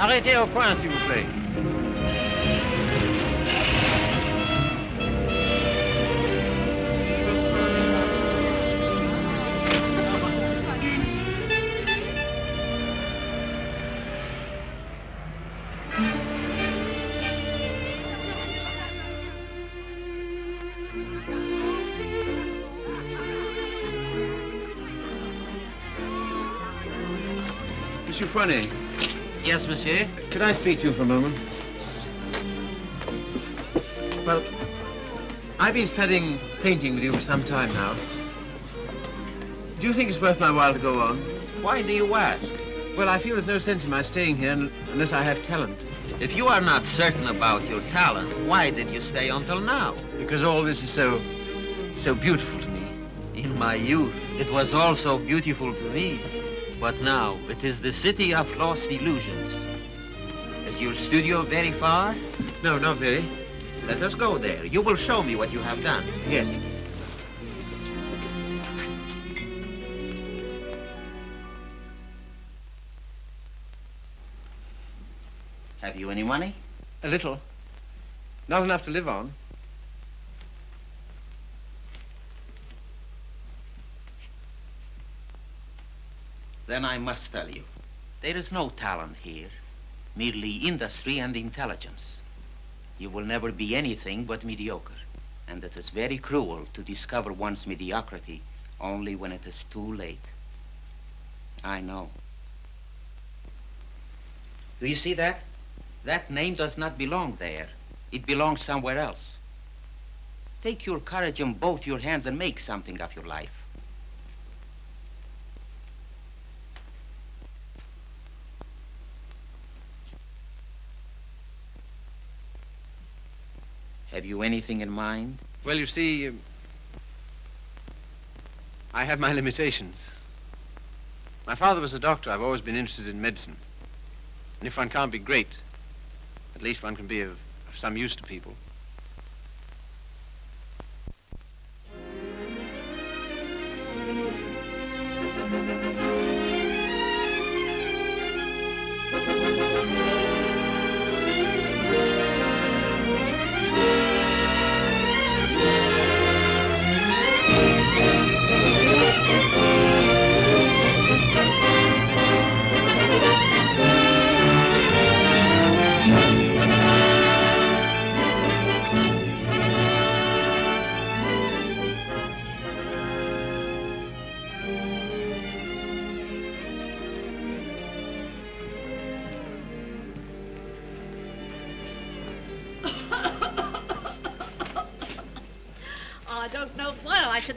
Arrêtez au point, s'il vous plaît. Monsieur Fournet. Yes, monsieur? Could I speak to you for a moment? Well, I've been studying painting with you for some time now. Do you think it's worth my while to go on? Why do you ask? Well, I feel there's no sense in my staying here unless I have talent. If you are not certain about your talent, why did you stay until now? Because all this is so beautiful to me. In my youth, it was also beautiful to me. But now, it is the city of lost illusions. Is your studio very far? No, not very. Let us go there. You will show me what you have done. Yes. Have you any money? A little. Not enough to live on. Then I must tell you, there is no talent here, merely industry and intelligence. You will never be anything but mediocre, and it is very cruel to discover one's mediocrity only when it is too late. I know. Do you see that? That name does not belong there. It belongs somewhere else. Take your courage in both your hands and make something of your life. Have you anything in mind? Well, you see, I have my limitations. My father was a doctor. I've always been interested in medicine. And if one can't be great, at least one can be of some use to people.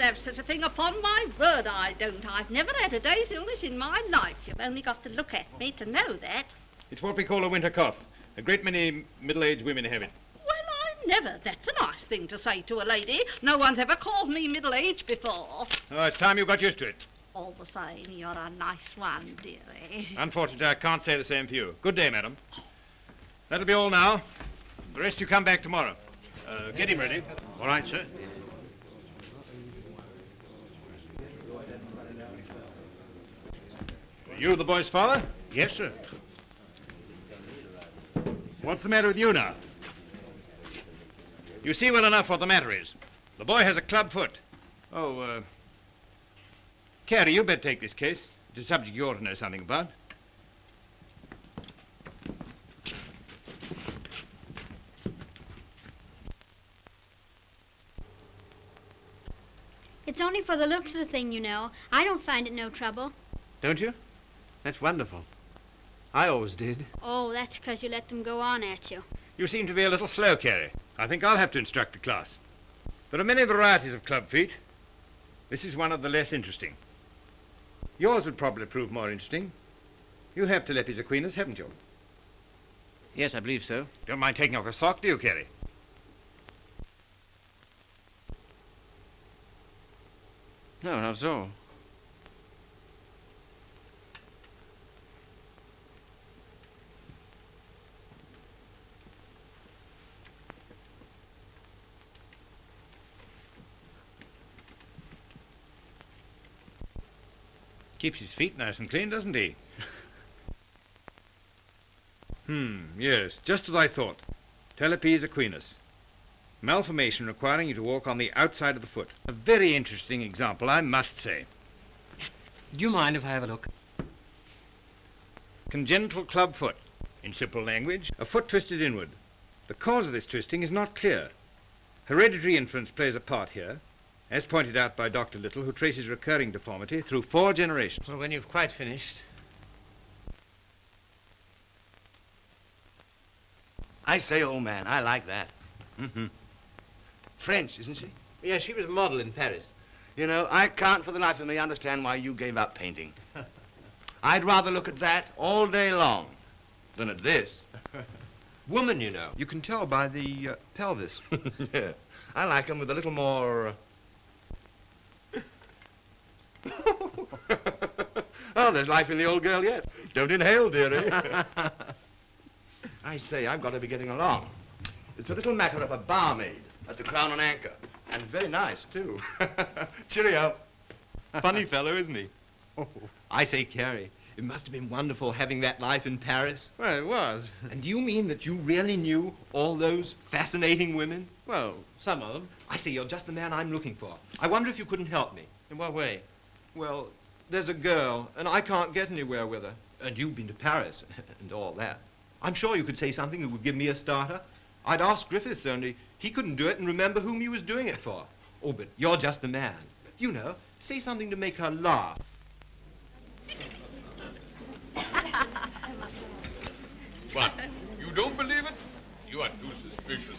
Have such a thing upon my word, I don't. I've never had a day's illness in my life. You've only got to look at me to know that. It's what we call a winter cough. A great many middle-aged women have it. Well, I never. That's a nice thing to say to a lady. No one's ever called me middle-aged before. Oh, it's time you got used to it. All the same, you're a nice one, dearie. Unfortunately, I can't say the same for you. Good day, madam. That'll be all now. The rest you come back tomorrow. Get him ready. All right, sir. You the boy's father? Yes, sir. What's the matter with you now? You see well enough what the matter is. The boy has a club foot. Oh, Carrie, you better take this case. It's a subject you ought to know something about. It's only for the looks of the thing, you know. I don't find it no trouble. Don't you? That's wonderful. I always did. Oh, that's because you let them go on at you. You seem to be a little slow, Carrie. I think I'll have to instruct a class. There are many varieties of club feet. This is one of the less interesting. Yours would probably prove more interesting. You have Telepes equinus, haven't you? Yes, I believe so. Don't mind taking off a sock, do you, Carrie? No, not at all. Keeps his feet nice and clean, doesn't he? Yes, just as I thought. Talipes equinus. Malformation requiring you to walk on the outside of the foot. A very interesting example, I must say. Do you mind if I have a look? Congenital club foot. In simple language, a foot twisted inward. The cause of this twisting is not clear. Hereditary influence plays a part here, as pointed out by Dr. Little, who traces recurring deformity through 4 generations. Well, when you've quite finished. I say, old man, I like that. Mm-hmm. French, isn't she? Yeah, she was a model in Paris. You know, I can't for the life of me understand why you gave up painting. I'd rather look at that all day long than at this. Woman, you know. You can tell by the pelvis. Yeah. I like them with a little more... Oh, there's life in the old girl yet. Don't inhale, dearie. I say, I've got to be getting along. It's a little matter of a barmaid at the Crown and Anchor. And very nice, too. Cheerio. Funny fellow, isn't he? I say, Carrie, it must have been wonderful having that life in Paris. Well, it was. And do you mean that you really knew all those fascinating women? Well, some of them. I say, you're just the man I'm looking for. I wonder if you couldn't help me. In what way? Well, there's a girl, and I can't get anywhere with her. And you've been to Paris and all that. I'm sure you could say something that would give me a starter. I'd ask Griffiths, only he couldn't do it and remember whom he was doing it for. Oh, but you're just the man. You know, say something to make her laugh. What? You don't believe it? You are too suspicious.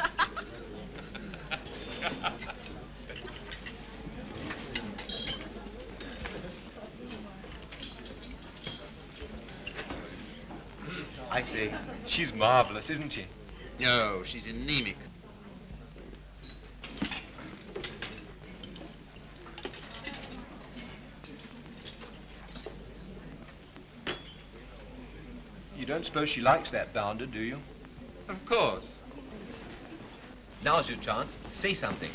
I say, she's marvelous, isn't she? No, she's anemic. You don't suppose she likes that bounder, do you? Of course. Now's your chance. Say something.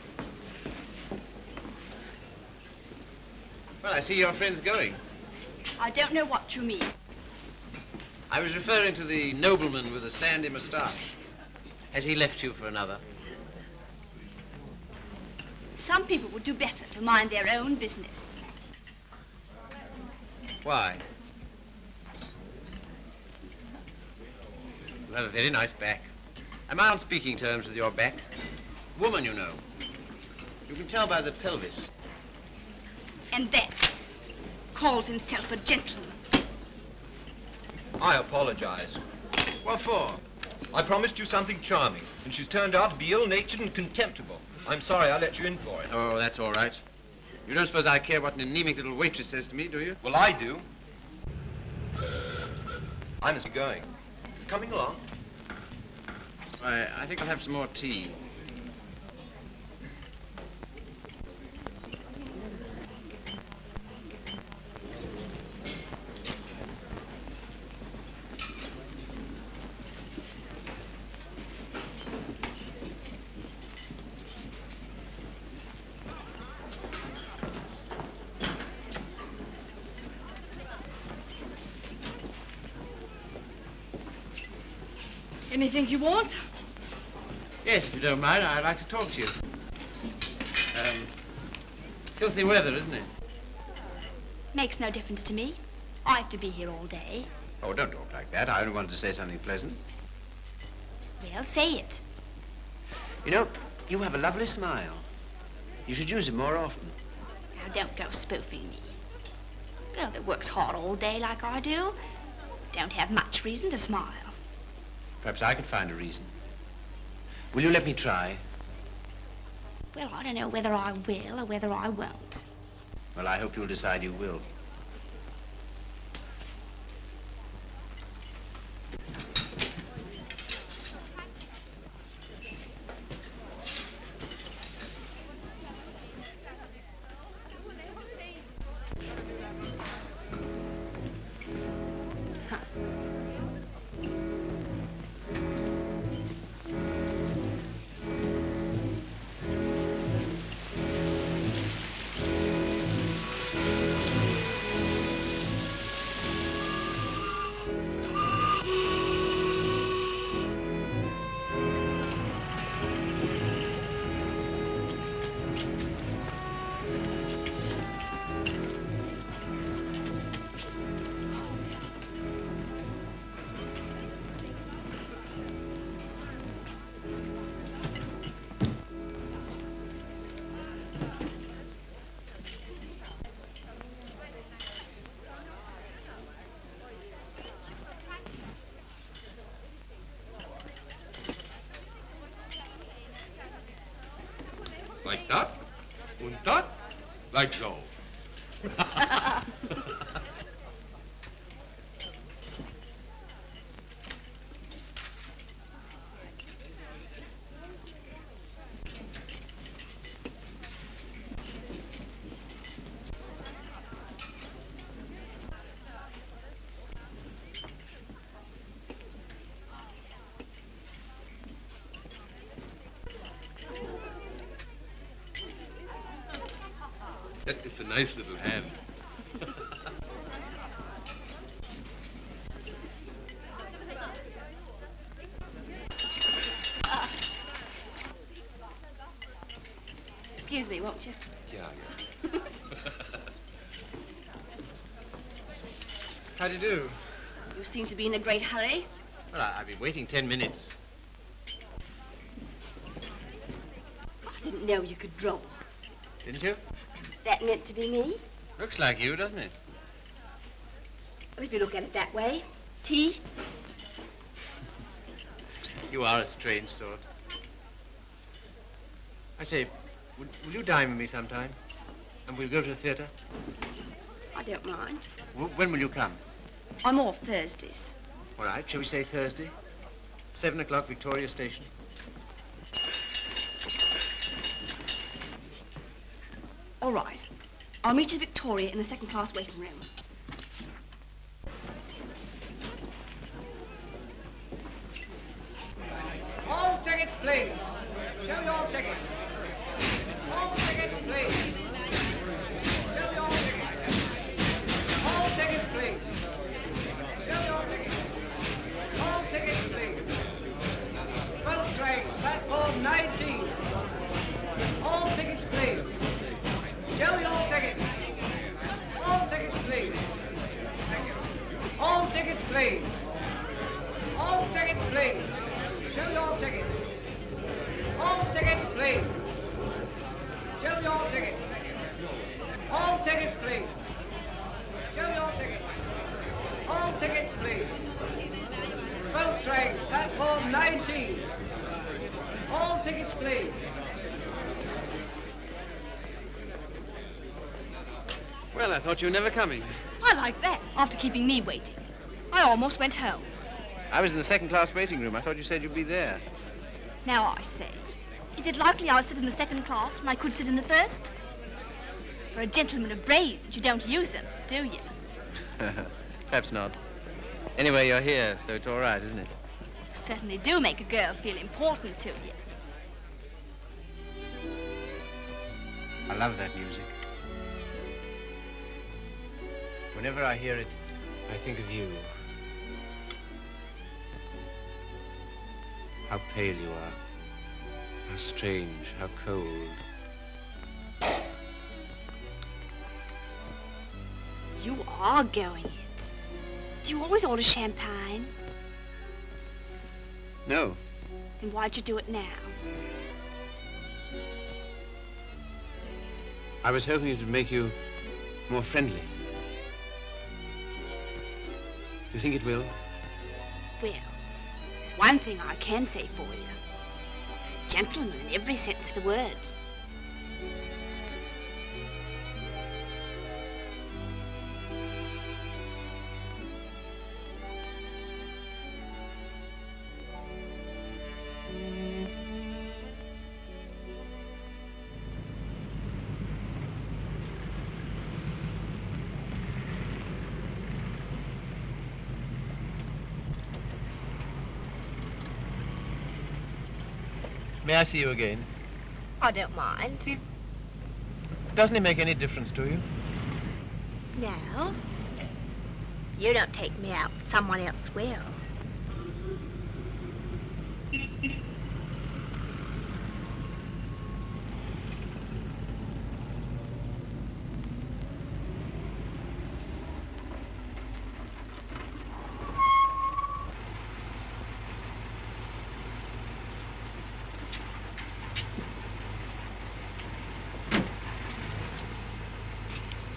Well, I see your friend's going. I don't know what you mean. I was referring to the nobleman with the sandy moustache. Has he left you for another? Some people would do better to mind their own business. Why? You have a very nice back. Am I on speaking terms with your back? Woman, you know. You can tell by the pelvis. And that calls himself a gentleman. I apologize. What for? I promised you something charming, and she's turned out to be ill-natured and contemptible. I'm sorry I let you in for it. Oh, that's all right. You don't suppose I care what an anemic little waitress says to me, do you? Well, I do. I must be going. Coming along? I think I'll have some more tea. Anything you want? Yes, if you don't mind, I'd like to talk to you. Filthy weather, isn't it? Makes no difference to me. I have to be here all day. Oh, don't talk like that. I only wanted to say something pleasant. Well, say it. You know, you have a lovely smile. You should use it more often. Now, don't go spoofing me. A girl that works hard all day like I do don't have much reason to smile. Perhaps I could find a reason. Will you let me try? Well, I don't know whether I will or whether I won't. Well, I hope you'll decide you will. Like so. That is a nice little hand. Excuse me, won't you? Yeah. How do you do? You seem to be in a great hurry. Well, I've been waiting 10 minutes. I didn't know you could draw. Didn't you? That meant to be me. Looks like you, doesn't it? Well, if you look at it that way. Tea? You are a strange sort. I say, will you dine with me sometime? And we'll go to the theatre? I don't mind. When will you come? I'm off Thursdays. All right, shall we say Thursday? 7 o'clock, Victoria Station. All right. I'll meet you at Victoria in the second-class waiting room. All tickets, please. Show your tickets. All tickets, please. Show your tickets. All tickets, please. Show your tickets. All tickets, please. Boat train, platform 19. All tickets, please. Show your tickets. All tickets, please. Thank you. All tickets, please. All tickets, please. Show your tickets. All tickets, please. Show your tickets. All tickets, please. Show your tickets. All tickets, please. Boat train, platform 19. All tickets, please. Well, I thought you were never coming. I like that, after keeping me waiting. I almost went home. I was in the second-class waiting room. I thought you said you'd be there. Now I say, is it likely I'll sit in the second class when I could sit in the first? For a gentleman of brains, you don't use them, do you? Perhaps not. Anyway, you're here, so it's all right, isn't it? You certainly do make a girl feel important to you. I love that music. Whenever I hear it, I think of you. How pale you are. How strange, how cold. You are going it. Do you always order champagne? No. Then why'd you do it now? I was hoping it would make you more friendly. Do you think it will? Well, there's one thing I can say for you. Gentleman in every sense of the word. May I see you again? I don't mind. Doesn't it make any difference to you? No. You don't take me out, someone else will.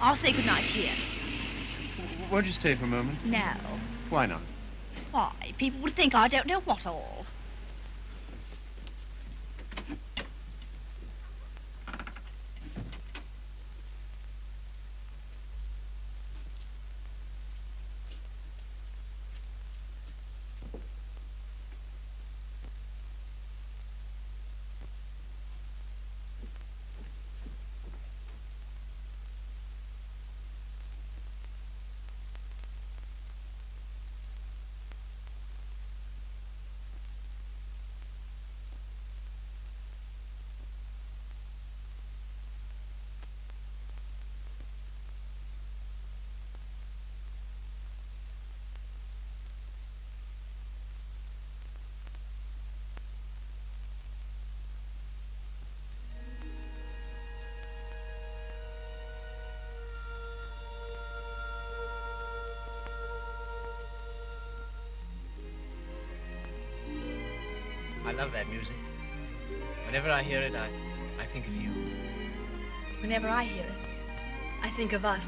I'll say goodnight here. Won't you stay for a moment? No. Why not? Why? People would think I don't know what all. I love that music. Whenever I hear it, I think of you. Whenever I hear it, I think of us.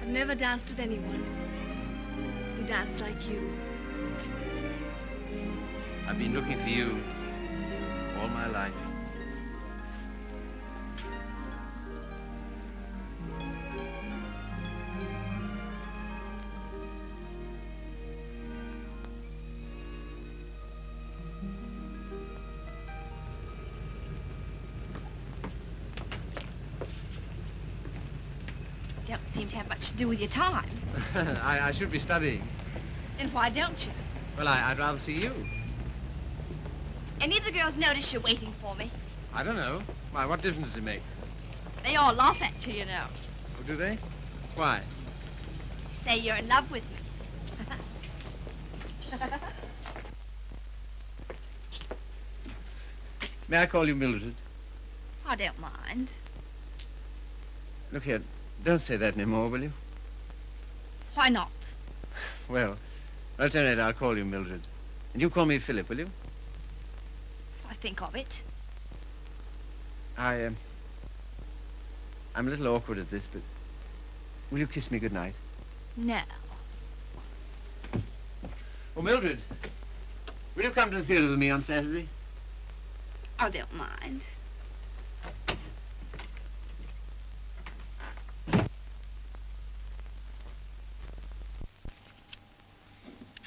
I've never danced with anyone who danced like you. I've been looking for you all my life. Don't seem to have much to do with your time. I should be studying. And why don't you? Well, I'd rather see you. Any of the girls notice you're waiting for me? I don't know. Why, what difference does it make? They all laugh at you, you know. Oh, do they? Why? Say you're in love with me. May I call you Mildred? I don't mind. Look here, don't say that anymore, will you? Why not? Well, alternate, I'll call you Mildred. And you call me Philip, will you? I think of it. I'm a little awkward at this, but will you kiss me goodnight? No. Oh, Mildred, will you come to the theater with me on Saturday? I don't mind.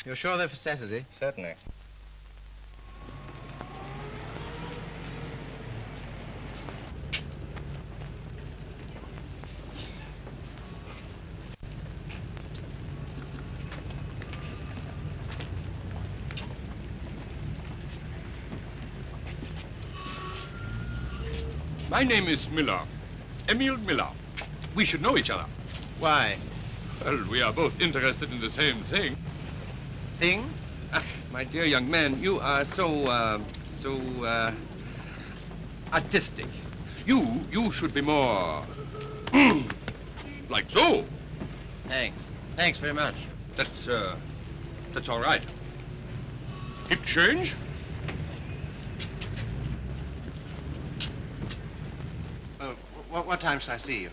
You're sure they're for Saturday? Certainly. My name is Miller. Emil Miller. We should know each other. Why? Well, we are both interested in the same thing. Thing? Ah, my dear young man, you are so artistic. You should be more like so. Thanks. Thanks very much. That's all right. Hip change? What time shall I see you?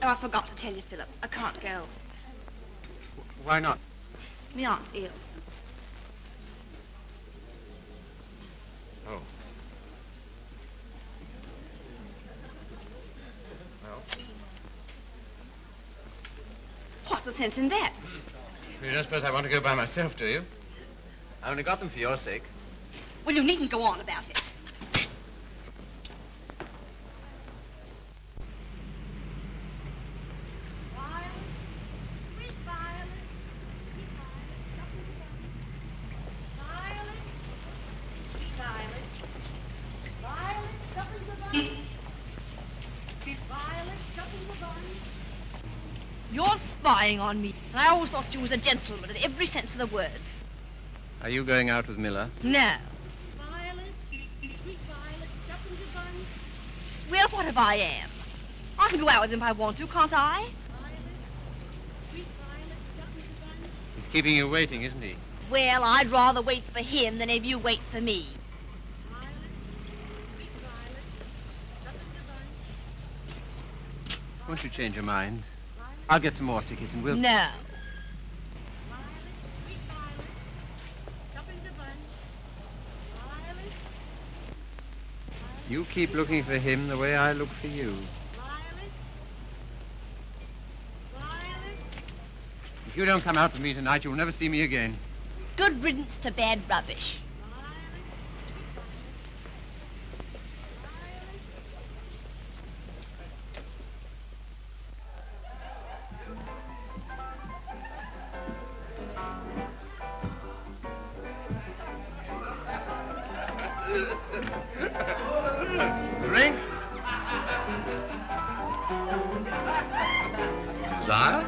Oh, I forgot to tell you, Philip. I can't go. Why not? My aunt's ill. Oh. Well, What's the sense in that? you don't suppose I want to go by myself, do you? I only got them for your sake. Well, you needn't go on about it. You're spying on me. And I always thought you was a gentleman in every sense of the word. Are you going out with Miller? No. Well, what if I am? I can go out with him if I want to, can't I? He's keeping you waiting, isn't he? Well, I'd rather wait for him than if you wait for me. Won't you change your mind? I'll get some more tickets and we'll... No. You keep looking for him the way I look for you. If you don't come out with me tonight, you'll never see me again. Good riddance to bad rubbish. Sire?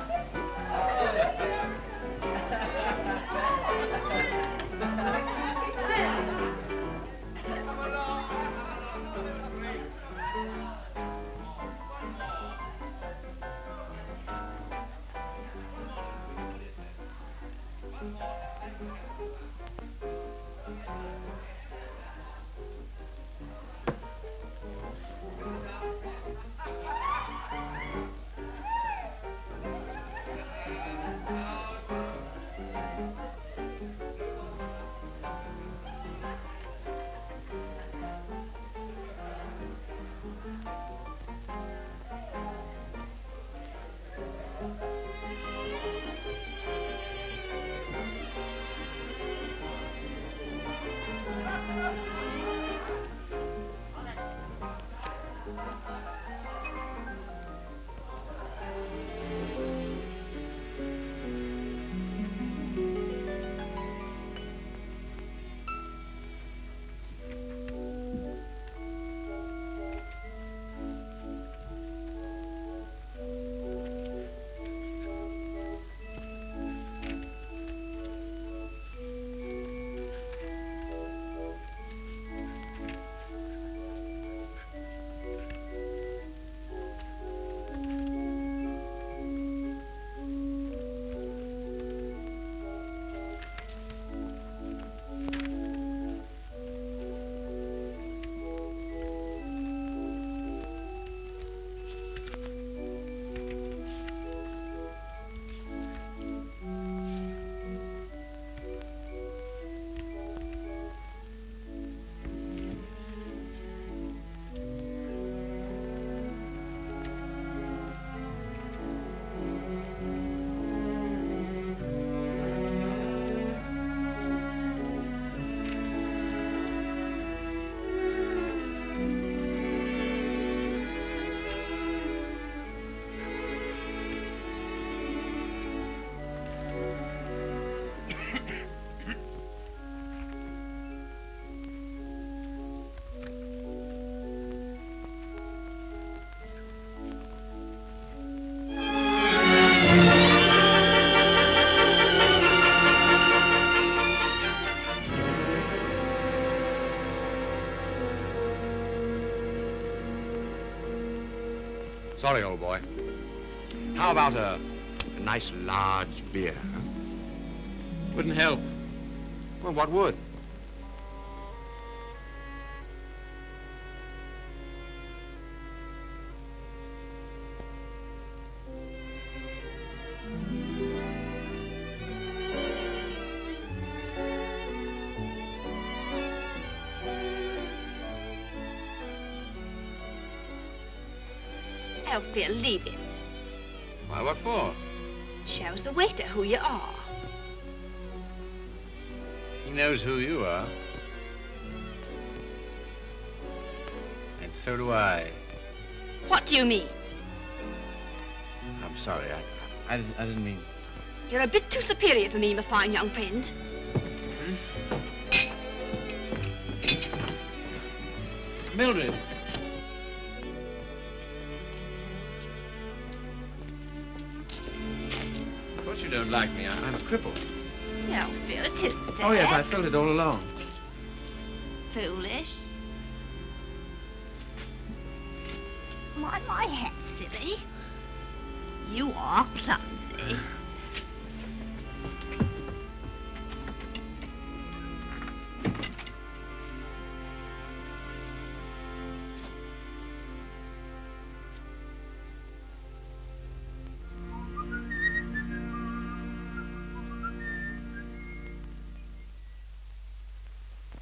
Sorry, old boy. How about a nice large beer? Huh? Wouldn't help. Well, what would? Oh, Bill, leave it. Why, what for? Shows the waiter who you are. He knows who you are. And so do I. What do you mean? I'm sorry, I didn't mean... You're a bit too superior for me, my fine young friend. Mildred. Of course you don't like me. I'm a cripple. No, Bill, it isn't that. Oh, yes, I felt it all along. Foolish. My hat, silly. You are clumsy.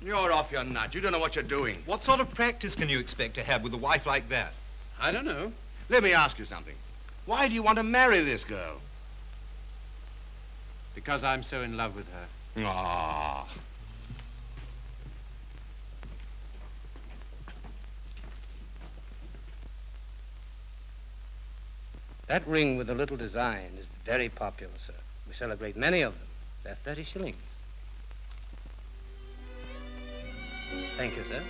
You're off your nut. You don't know what you're doing. What sort of practice can you expect to have with a wife like that? I don't know. Let me ask you something. Why do you want to marry this girl? Because I'm so in love with her. Ah. That ring with the little design is very popular, sir. We sell a great many of them. They're 30 shillings. Thank you, sir.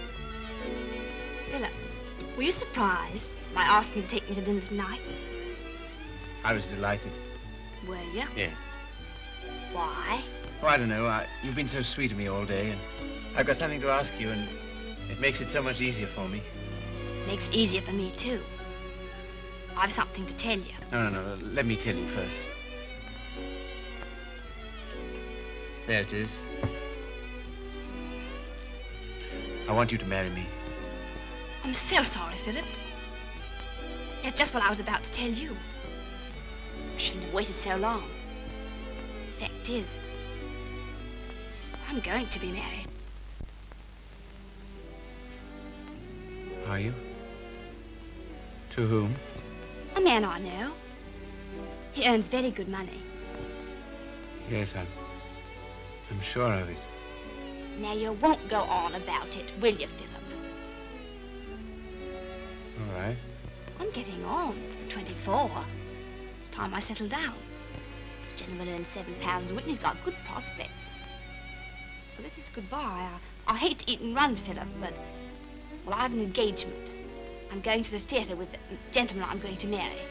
Philip, were you surprised by asking me to take me to dinner tonight? I was delighted. Were you? Yeah. Why? Oh, I don't know. You've been so sweet to me all day, and I've got something to ask you, and it makes it so much easier for me. Makes it easier for me, too. I've something to tell you. No. Let me tell you first. There it is. I want you to marry me. I'm so sorry, Philip. That's just what I was about to tell you. I shouldn't have waited so long. Fact is, I'm going to be married. Are you? To whom? A man I know. He earns very good money. Yes, I'm sure of it. Now, you won't go on about it, will you, Philip? All right. I'm getting on. 24. It's time I settle down. The gentleman earns £7 a week and he's got good prospects. Well, this is goodbye. I hate to eat and run, Philip, but, well, I have an engagement. I'm going to the theatre with the gentleman I'm going to marry.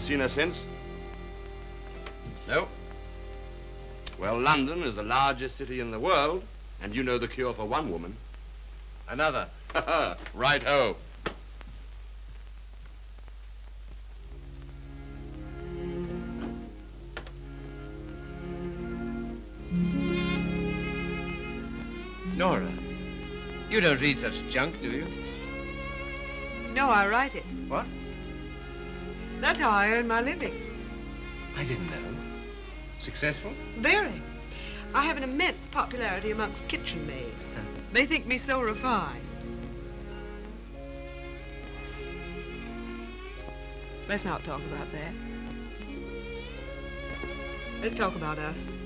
Seen her since? No. Well, London is the largest city in the world, and you know the cure for one woman. Another. Right-ho. Nora, you don't read such junk, do you? No, I write it. What? That's how I earn my living. I didn't know. Successful? Very. I have an immense popularity amongst kitchen maids. They think me so refined. Let's not talk about that. Let's talk about us.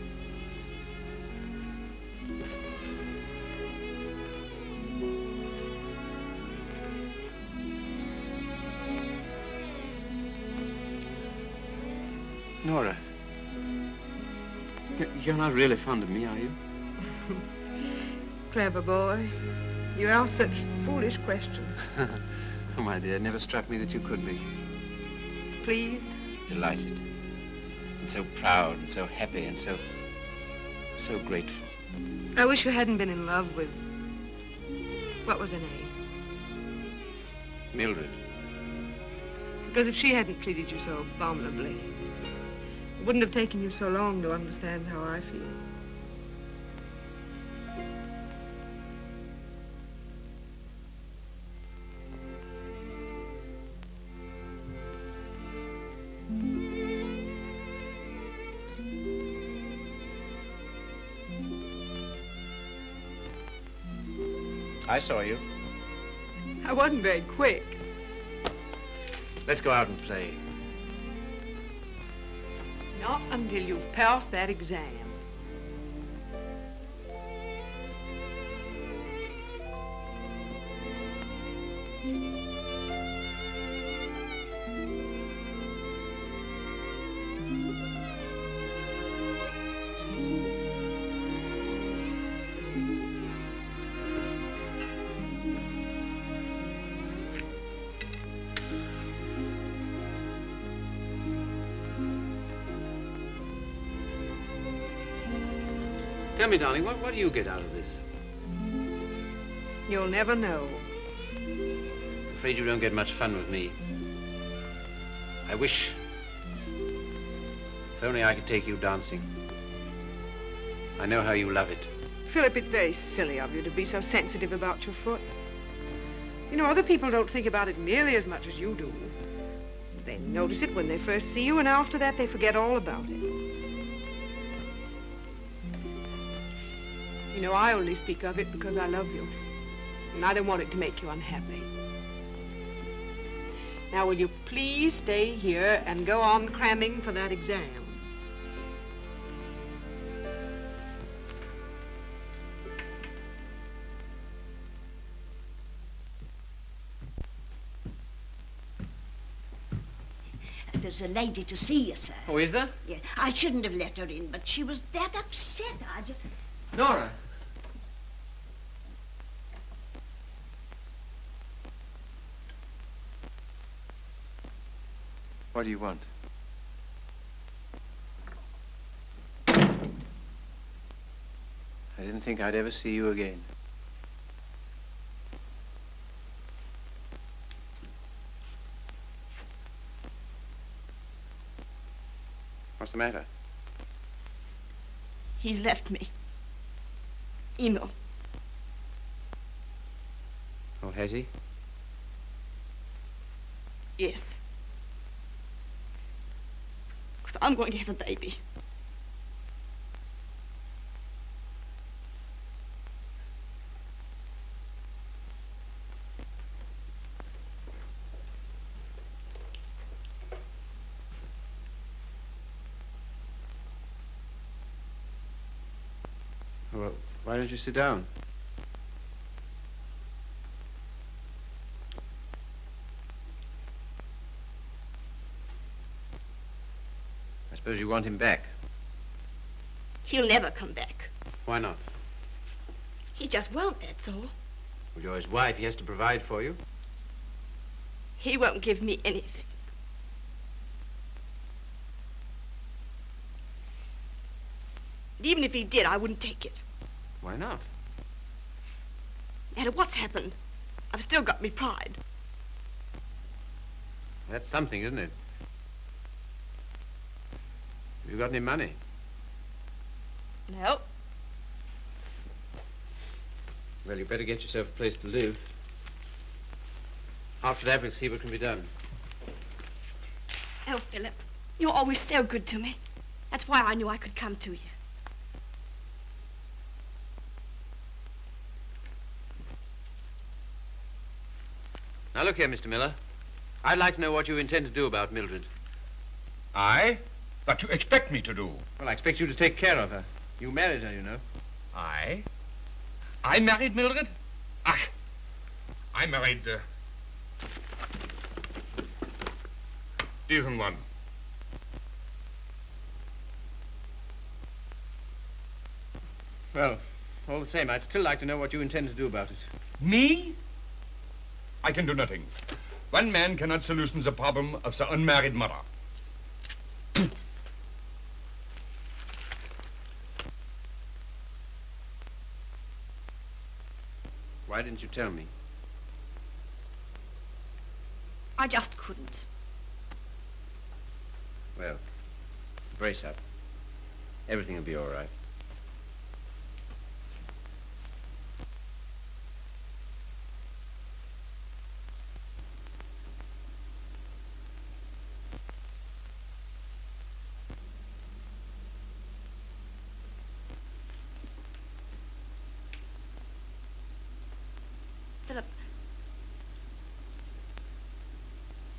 Nora, you're not really fond of me, are you? Clever boy. You ask such foolish questions. Oh, my dear, it never struck me that you could be. Pleased? Delighted. And so proud and so happy and so grateful. I wish you hadn't been in love with... What was her name? Mildred. Because if she hadn't treated you so abominably, it wouldn't have taken you so long to understand how I feel. I saw you. I wasn't very quick. Let's go out and play. Not until you've passed that exam. Tell me, darling, what do you get out of this? You'll never know. I'm afraid you don't get much fun with me. I wish... If only I could take you dancing. I know how you love it. Philip, it's very silly of you to be so sensitive about your foot. You know, other people don't think about it nearly as much as you do. They notice it when they first see you, and after that they forget all about it. You know, I only speak of it because I love you, and I don't want it to make you unhappy. Now, will you please stay here and go on cramming for that exam? There's a lady to see you, sir. Oh, is there? Yeah, I shouldn't have let her in, but she was that upset. I just... Nora. What do you want? I didn't think I'd ever see you again. What's the matter? He's left me. Emo. Oh, has he? Yes. Because I'm going to have a baby. Well, why don't you sit down? I suppose you want him back. He'll never come back. Why not? He just won't, that's all. Well, you're his wife. He has to provide for you. He won't give me anything. And even if he did, I wouldn't take it. Why not? No matter what's happened, I've still got me pride. That's something, isn't it? Have you got any money? No. Well, you better get yourself a place to live. After that, we'll see what can be done. Oh, Philip, you're always so good to me. That's why I knew I could come to you. Now, look here, Mr. Miller. I'd like to know what you intend to do about Mildred. I? What you expect me to do? Well, I expect you to take care of her. You married her, you know. I? I married Mildred? Ach, I married, diesen one. Well, all the same, I'd still like to know what you intend to do about it. Me? I can do nothing. One man cannot solution the problem of the unmarried mother. Why didn't you tell me? I just couldn't. Well, brace up. Everything will be all right. Philip,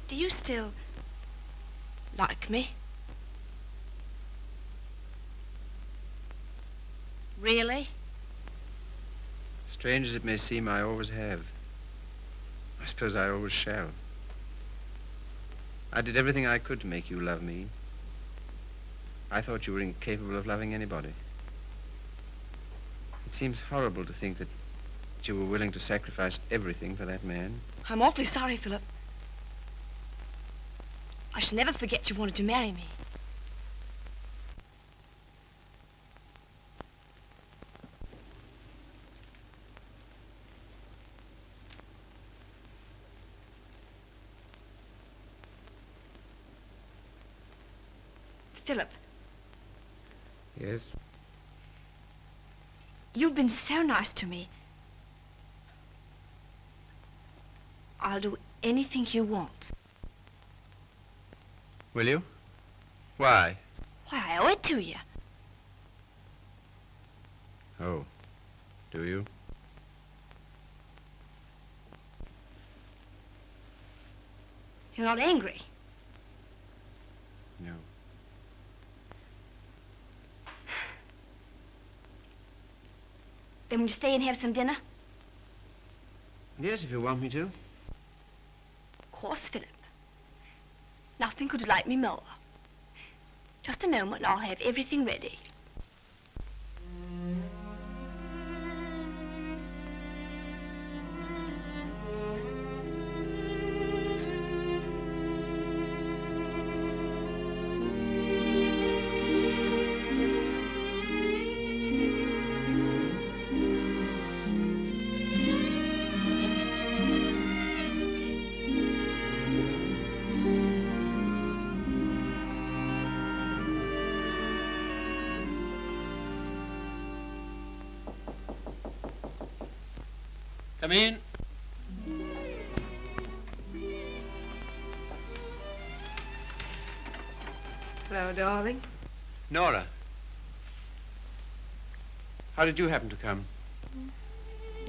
do you still like me? Really? Strange as it may seem, I always have. I suppose I always shall. I did everything I could to make you love me. I thought you were incapable of loving anybody. It seems horrible to think that you were willing to sacrifice everything for that man. I'm awfully sorry, Philip. I shall never forget you wanted to marry me. Philip, Yes? you've been so nice to me. I'll do anything you want. Will you? Why? Why, I owe it to you. Oh, do you? You're not angry. No. Then will you stay and have some dinner? Yes, if you want me to. Of course, Philip. Nothing could delight me more. Just a moment, I'll have everything ready. Come in. Hello, darling. Nora. How did you happen to come?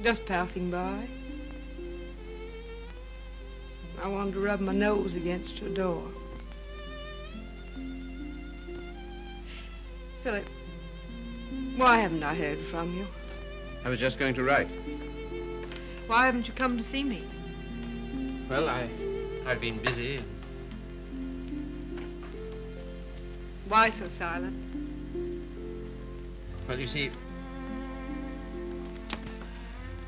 Just passing by. I wanted to rub my nose against your door. Philip, why haven't I heard from you? I was just going to write. Why haven't you come to see me? Well, I've been busy. Why so silent? Well, you see,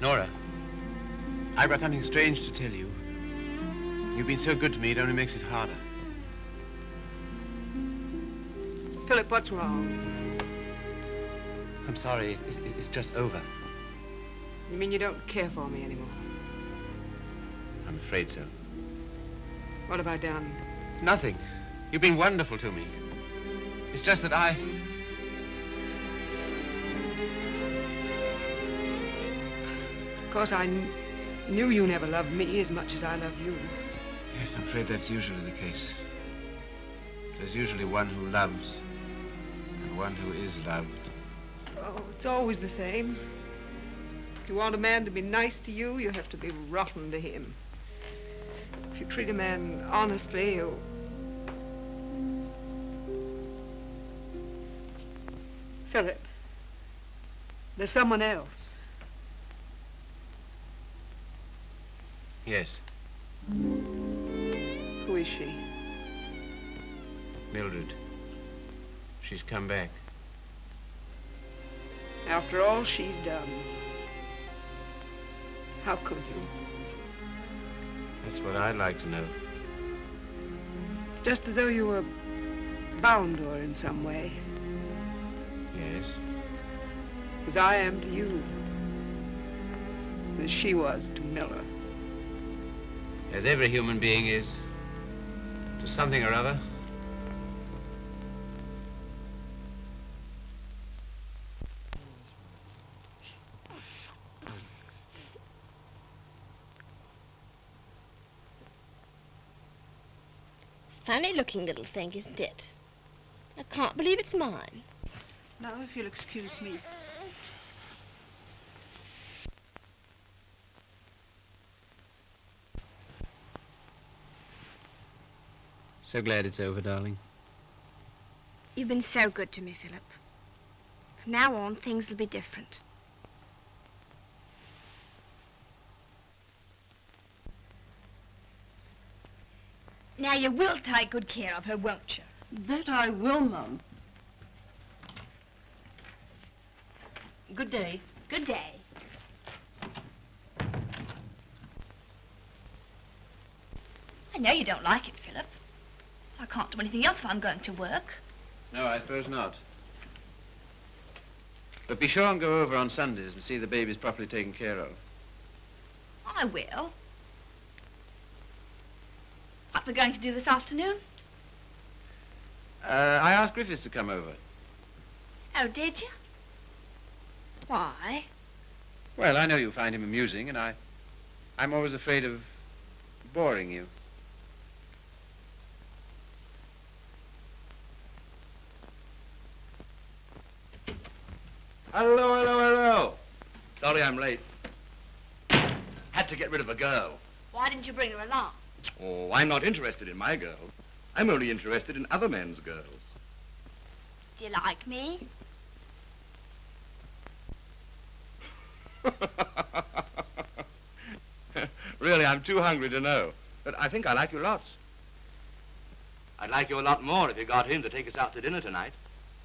Nora, I've got something strange to tell you. You've been so good to me, it only makes it harder. Philip, what's wrong? I'm sorry, it's just over. You mean you don't care for me anymore? I'm afraid so. What have I done? Nothing. You've been wonderful to me. It's just that I... Of course, I knew you never loved me as much as I love you. Yes, I'm afraid that's usually the case. There's usually one who loves and one who is loved. Oh, it's always the same. If you want a man to be nice to you, you have to be rotten to him. If you treat a man honestly, you... Philip, there's someone else. Yes, Who is she? Mildred. She's come back. After all she's done. How could you? That's what I'd like to know. Just as though you were bound to her in some way. Yes. As I am to you. As she was to Miller. As every human being is. To something or other. Funny looking little thing, isn't it? I can't believe it's mine. Now, if you'll excuse me. So glad it's over, darling. You've been so good to me, Philip. From now on, things will be different. Now, you will take good care of her, won't you? That I will, Mum. Good day. Good day. I know you don't like it, Philip. I can't do anything else if I'm going to work. No, I suppose not. But be sure and go over on Sundays and see the babies properly taken care of. I will. What we're going to do this afternoon? I asked Griffiths to come over. Oh, did you? Why? Well, I know you find him amusing, and I'm always afraid of boring you. Hello, hello, hello. Sorry I'm late. Had to get rid of a girl. Why didn't you bring her along? Oh, I'm not interested in my girl. I'm only interested in other men's girls. Do you like me? Really, I'm too hungry to know. But I think I like you lots. I'd like you a lot more if you got him to take us out to dinner tonight.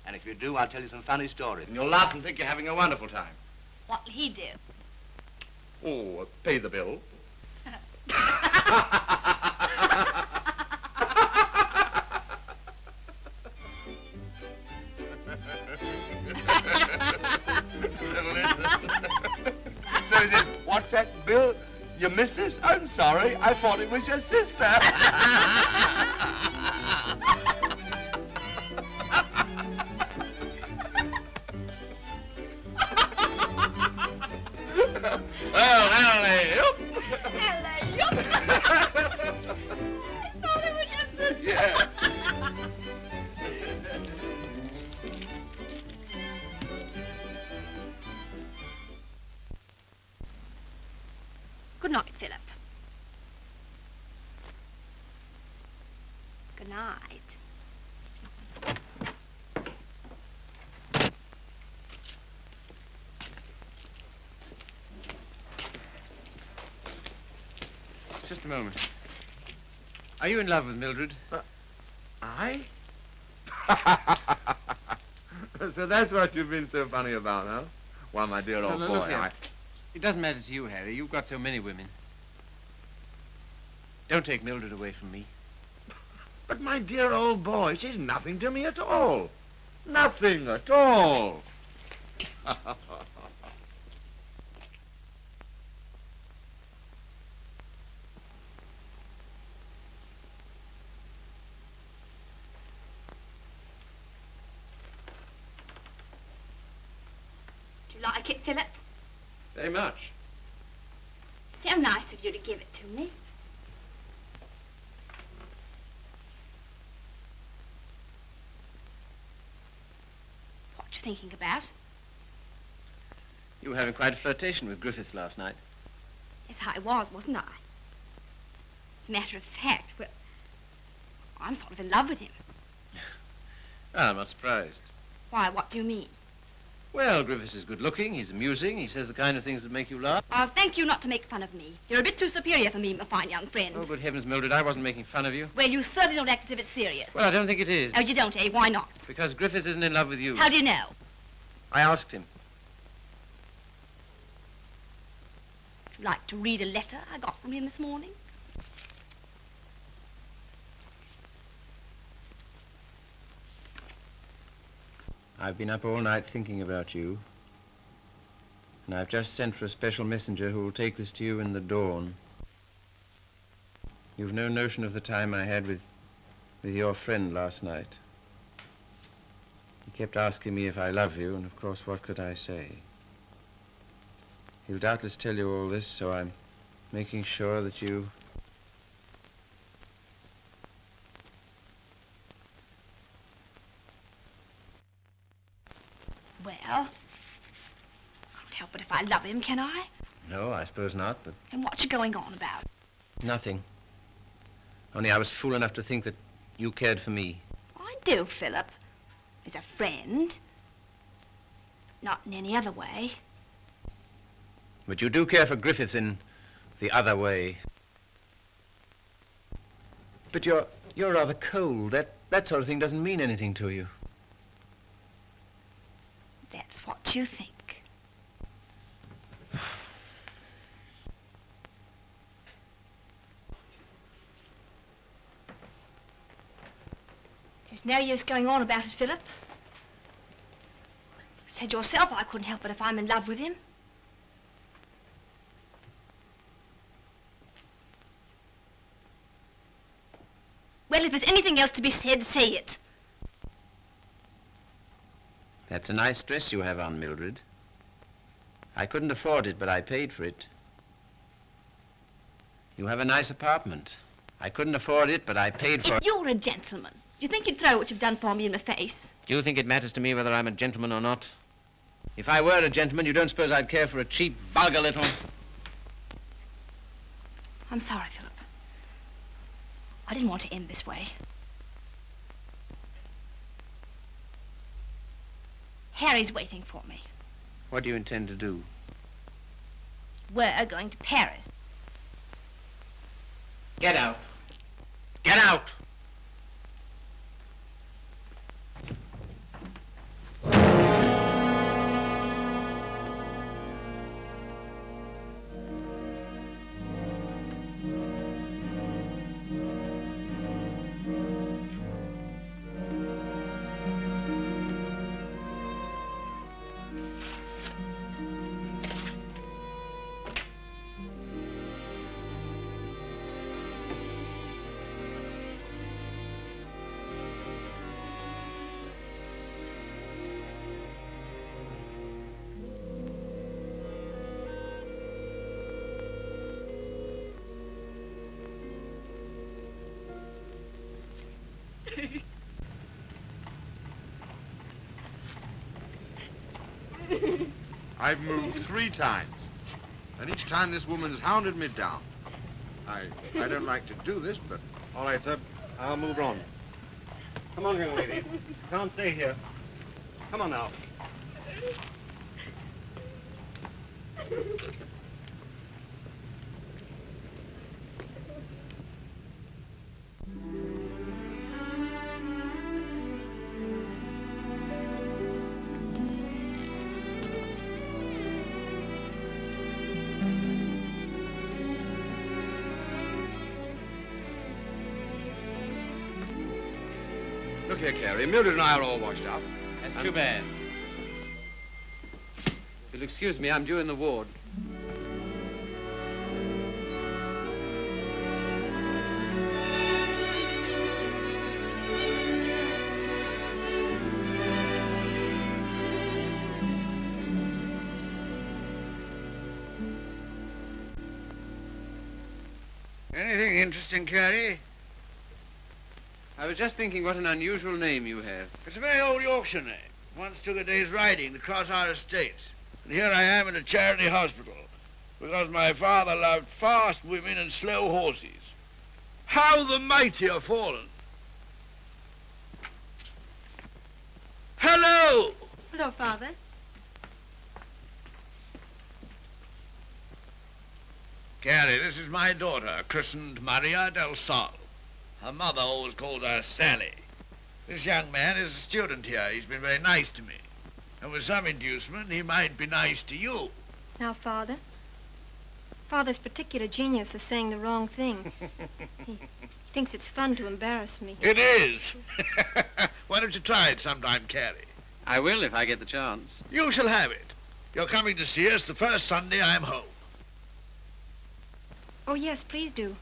And if you do, I'll tell you some funny stories. And you'll laugh and think you're having a wonderful time. What'll he do? Oh, pay the bill. So he says, what's that bill? Your missus? I'm sorry. I thought it was your sister. Well, alley-oop. Alley-oop. Thought it was your sister. Yeah. Good night, Philip. Good night. Just a moment. Are you in love with Mildred? I? So that's what you've been so funny about, huh? Why, my dear old No, boy, look here. It doesn't matter to you, Harry. You've got so many women. Don't take Mildred away from me. But my dear old boy, she's nothing to me at all. Nothing at all. Do you like it, Philip? Very much. So nice of you to give it to me. What you thinking about? You were having quite a flirtation with Griffiths last night. Yes, I was, wasn't I? As a matter of fact, well, I'm sort of in love with him. Ah, I'm not surprised. Why, what do you mean? Well, Griffiths is good looking, he's amusing, he says the kind of things that make you laugh. I'll thank you not to make fun of me. You're a bit too superior for me, my fine young friend. Oh, good heavens, Mildred, I wasn't making fun of you. Well, you certainly don't act as if it's serious. Well, I don't think it is. Oh, you don't, eh? Why not? Because Griffiths isn't in love with you. How do you know? I asked him. Would you like to read a letter I got from him this morning? I've been up all night thinking about you. And I've just sent for a special messenger who will take this to you in the dawn. You've no notion of the time I had with your friend last night. He kept asking me if I love you, and of course, what could I say? He'll doubtless tell you all this, so I'm making sure that you... Well, I can't help it if I love him, can I? No, I suppose not, but... And what you going on about? Nothing. Only I was fool enough to think that you cared for me. I do, Philip. As a friend. Not in any other way. But you do care for Griffiths in the other way. But you're rather cold. That sort of thing doesn't mean anything to you. That's what you think. There's no use going on about it, Philip. Said yourself I couldn't help it if I'm in love with him. Well, if there's anything else to be said, say it. That's a nice dress you have on, Mildred. I couldn't afford it, but I paid for it. You have a nice apartment. I couldn't afford it, but I paid for it. If you're a gentleman, do you think you'd throw what you've done for me in my face? Do you think it matters to me whether I'm a gentleman or not? If I were a gentleman, you don't suppose I'd care for a cheap, vulgar little... I'm sorry, Philip. I didn't want to end this way. Harry's waiting for me. What do you intend to do? We're going to Paris. Get out. Get out! I've moved 3 times, and each time this woman's hounded me down. I don't like to do this, but... All right, sir. I'll move on. Come on, young lady. Can't stay here. Come on now. Look here, Carrie. Mildred and I are all washed up. That's too bad. If you'll excuse me, I'm due in the ward. Anything interesting, Carrie? I was just thinking what an unusual name you have. It's a very old Yorkshire name. Once took a day's riding to cross our estates. And here I am in a charity hospital because my father loved fast women and slow horses. How the mighty are fallen. Hello! Hello, Father. Carrie, this is my daughter, christened Maria del Sol. Her mother always called her Sally. This young man is a student here. He's been very nice to me. And with some inducement, he might be nice to you. Now, Father. Father's particular genius is saying the wrong thing. He thinks it's fun to embarrass me. It is. Why don't you try it sometime, Carrie? I will if I get the chance. You shall have it. You're coming to see us the first Sunday I'm home. Oh, yes, please do.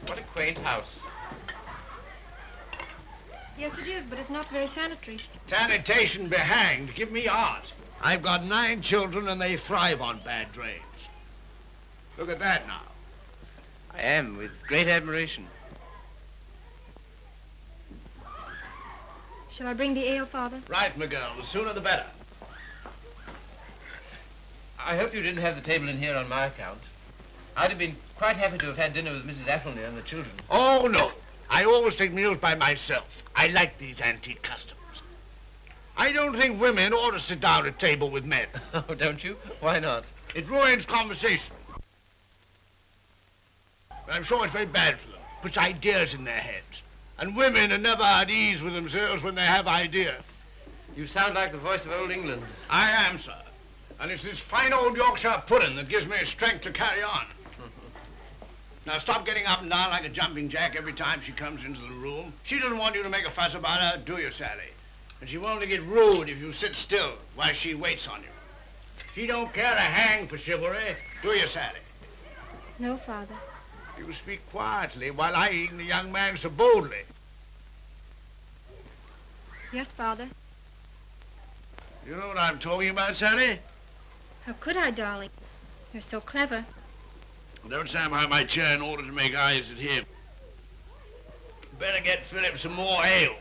What a quaint house. Yes, it is, but it's not very sanitary. Sanitation be hanged. Give me art. I've got 9 children and they thrive on bad drains. Look at that now. I am, with great admiration. Shall I bring the ale, Father? Right, my girl. The sooner the better. I hope you didn't have the table in here on my account. I'd have been quite happy to have had dinner with Mrs. Athelney and the children. Oh, no. I always take meals by myself. I like these antique customs. I don't think women ought to sit down at table with men. Oh, don't you? Why not? It ruins conversation. But I'm sure it's very bad for them. Puts ideas in their heads. And women are never at ease with themselves when they have ideas. You sound like the voice of old England. I am, sir. And it's this fine old Yorkshire pudding that gives me strength to carry on. Now stop getting up and down like a jumping jack every time she comes into the room. She doesn't want you to make a fuss about her, do you, Sally? And she won't get rude if you sit still while she waits on you. She don't care a hang for chivalry, do you, Sally? No, Father. You speak quietly while eyeing the young man so boldly. Yes, Father. You know what I'm talking about, Sally? How could I, darling? You're so clever. Well, don't stand behind my chair in order to make eyes at him. Better get Philip some more ale.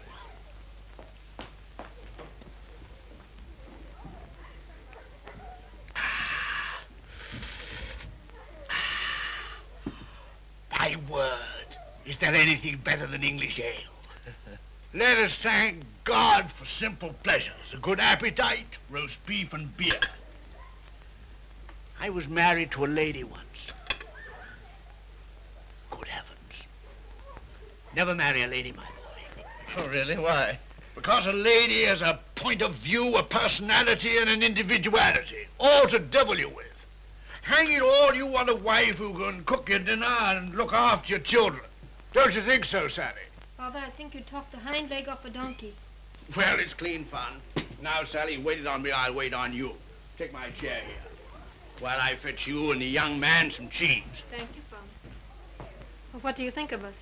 My word, is there anything better than English ale? Let us thank God for simple pleasures, a good appetite, roast beef and beer. I was married to a lady once. Good heavens. Never marry a lady, my boy. Oh, really? Why? Because a lady has a point of view, a personality, and an individuality, all to devil you with. Hang it all, you want a wife who can cook your dinner and look after your children. Don't you think so, Sally? Father, I think you talked the hind leg off a donkey. Well, it's clean fun. Now, Sally, you waited on me, I'll wait on you. Take my chair here, while I fetch you and the young man some cheese. Thank you, Father. Well, what do you think of us?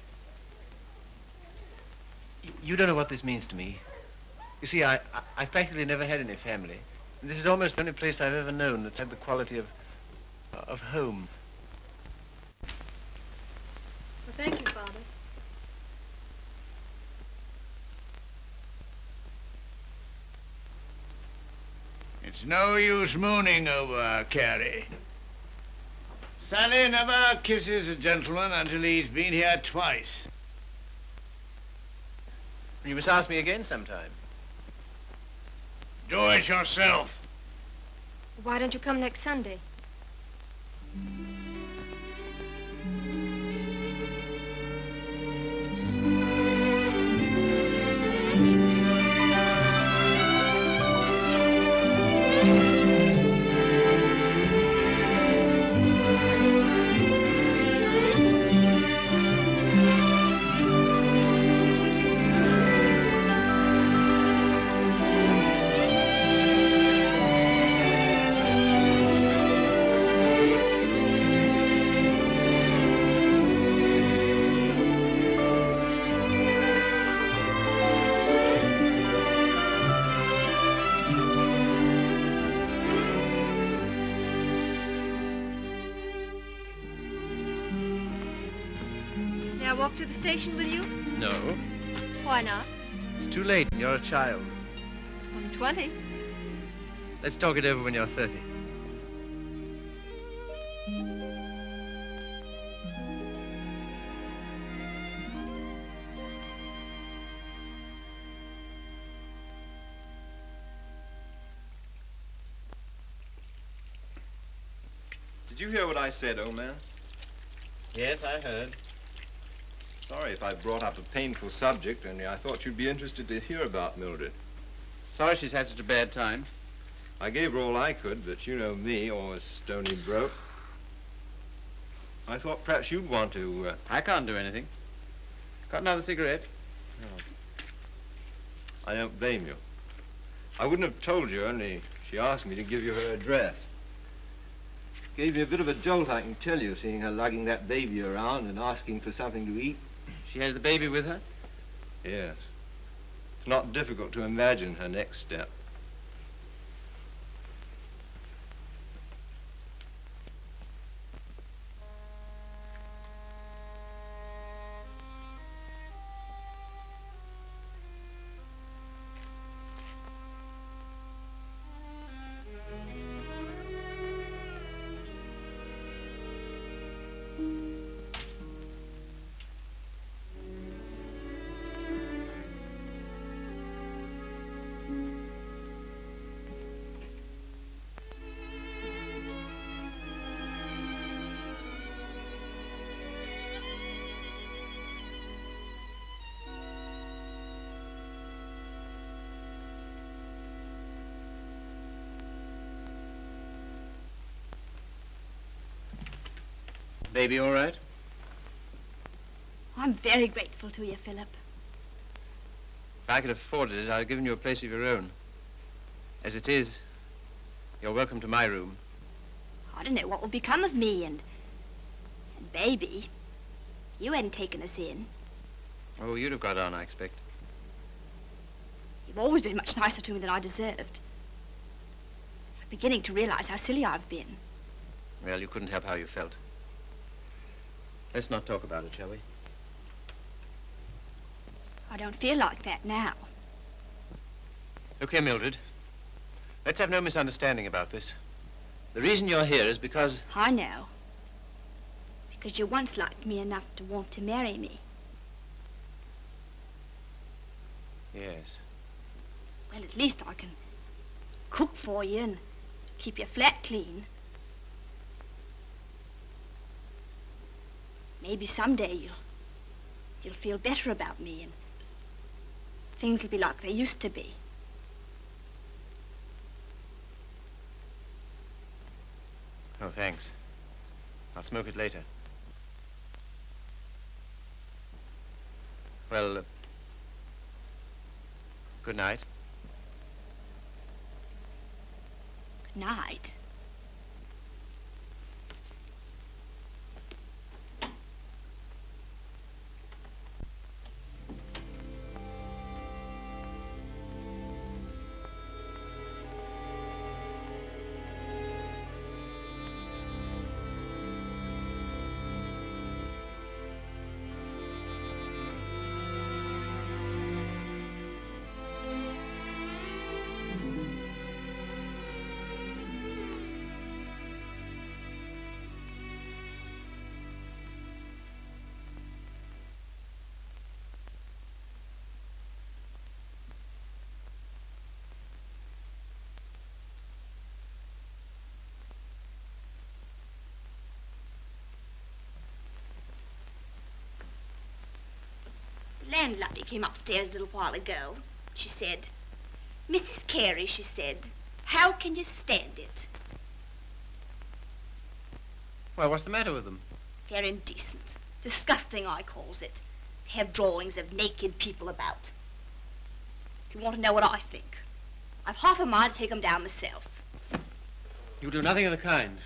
You don't know what this means to me. You see, I've practically never had any family. And this is almost the only place I've ever known that's had the quality of home. Well, thank you, Father. It's no use mooning over Carrie. Sally never kisses a gentleman until he's been here twice. You must ask me again sometime. Do it yourself. Why don't you come next Sunday? May I walk to the station with you? No. Why not? It's too late and you're a child. I'm 20. Let's talk it over when you're 30. Did you hear what I said, old man? Yes, I heard. Sorry if I brought up a painful subject, only I thought you'd be interested to hear about Mildred. Sorry she's had such a bad time. I gave her all I could, but you know me, always stony broke. I thought perhaps you'd want to... I can't do anything. Got another cigarette? Oh. I don't blame you. I wouldn't have told you, only she asked me to give you her address. Gave me a bit of a jolt, I can tell you, seeing her lugging that baby around and asking for something to eat. She has the baby with her? Yes. It's not difficult to imagine her next step. Baby all right? I'm very grateful to you, Philip. If I could have afforded it, I'd have given you a place of your own. As it is, you're welcome to my room. I don't know what will become of me and Baby. You hadn't taken us in. Oh, you'd have got on, I expect. You've always been much nicer to me than I deserved. I'm beginning to realize how silly I've been. Well, you couldn't help how you felt. Let's not talk about it, shall we? I don't feel like that now. Look here, Mildred. Let's have no misunderstanding about this. The reason you're here is because... I know. Because you once liked me enough to want to marry me. Yes. Well, at least I can cook for you and keep your flat clean. Maybe someday you'll feel better about me and things will be like they used to be. Oh, thanks. I'll smoke it later. Well, good night. Good night. The landlady came upstairs a little while ago. She said, "Mrs. Carey," she said, "how can you stand it?" Well, what's the matter with them? They're indecent. Disgusting, I calls it. To have drawings of naked people about. If you want to know what I think, I've half a mind to take 'em down myself. You do nothing of the kind.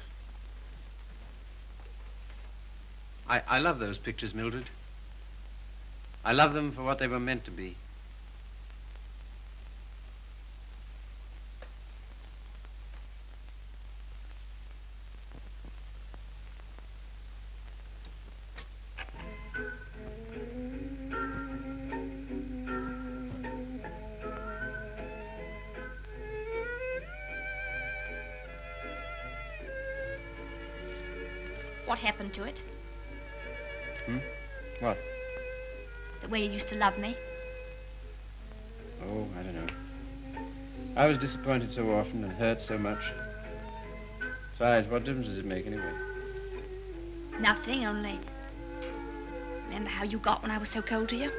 I love those pictures, Mildred. I love them for what they were meant to be. What happened to it? What? The way you used to love me? Oh, I don't know. I was disappointed so often and hurt so much. Besides, what difference does it make anyway? Nothing, only... Remember how you got when I was so cold to you?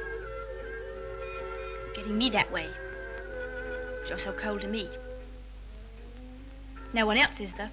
Getting me that way. 'Cause you're so cold to me. No one else is, though.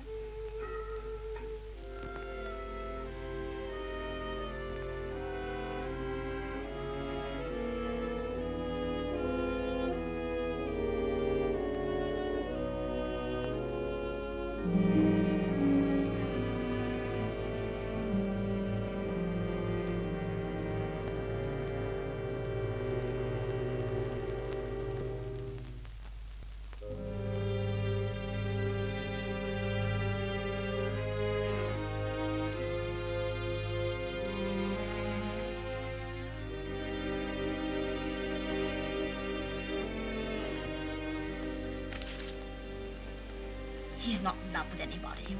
He's not in love with anybody.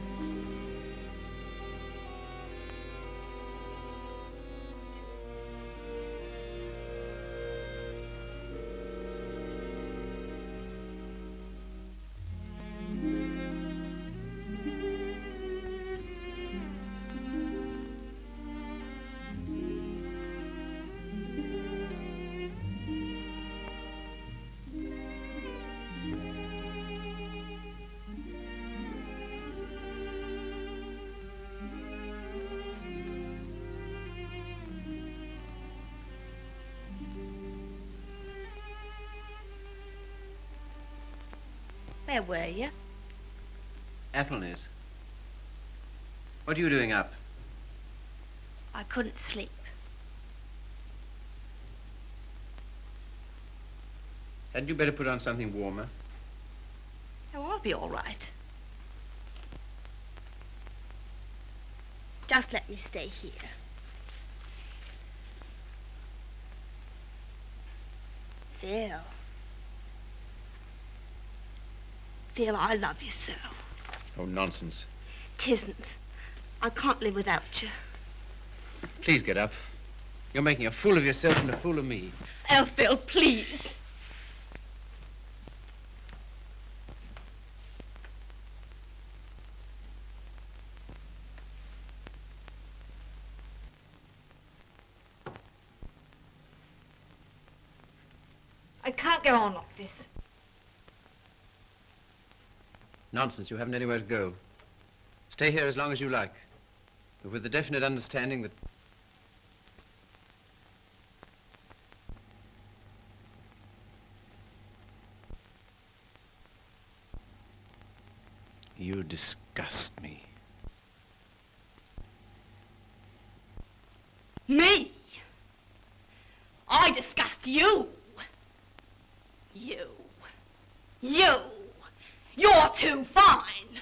Where were you? Athelney's. What are you doing up? I couldn't sleep. Hadn't you better put on something warmer? Oh, I'll be all right. Just let me stay here. Phil. Phil, I love you so. Oh, nonsense. 'Tisn't. I can't live without you. Please get up. You're making a fool of yourself and a fool of me. Oh, Phil, please. I can't go on like this. Nonsense. You haven't anywhere to go. Stay here as long as you like, but with the definite understanding that... You disgust me. Me? I disgust you. You. You're too fine.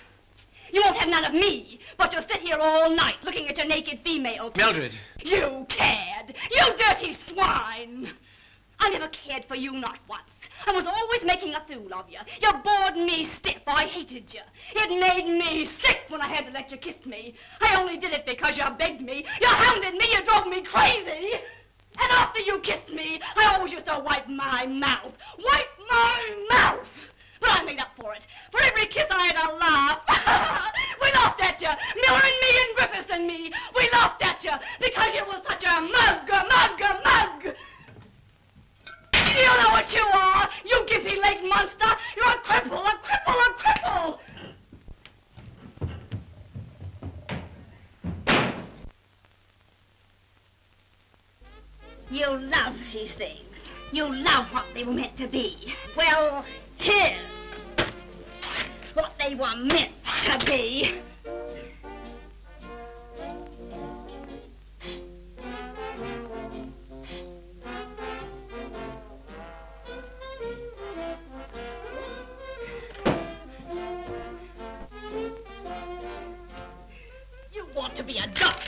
You won't have none of me, but you'll sit here all night looking at your naked females. Mildred! You cared. You dirty swine. I never cared for you, not once. I was always making a fool of you. You bored me stiff. I hated you. It made me sick when I had to let you kiss me. I only did it because you begged me. You hounded me. You drove me crazy. And after you kissed me, I always used to wipe my mouth. Wipe my mouth! But I made up for it. For every kiss I had to laugh. We laughed at you. Miller and me and Griffiths and me. We laughed at you because you were such a mug. You know what you are, you gimpy-legged monster. You're a cripple. You love these things. You love what they were meant to be. Well, here's what they were meant to be. You want to be a doctor.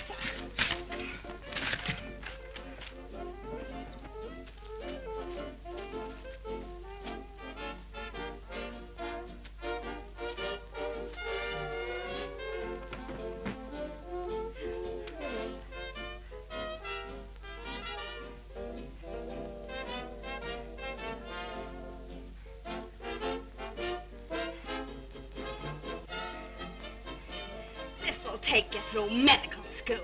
This'll take you through medical school.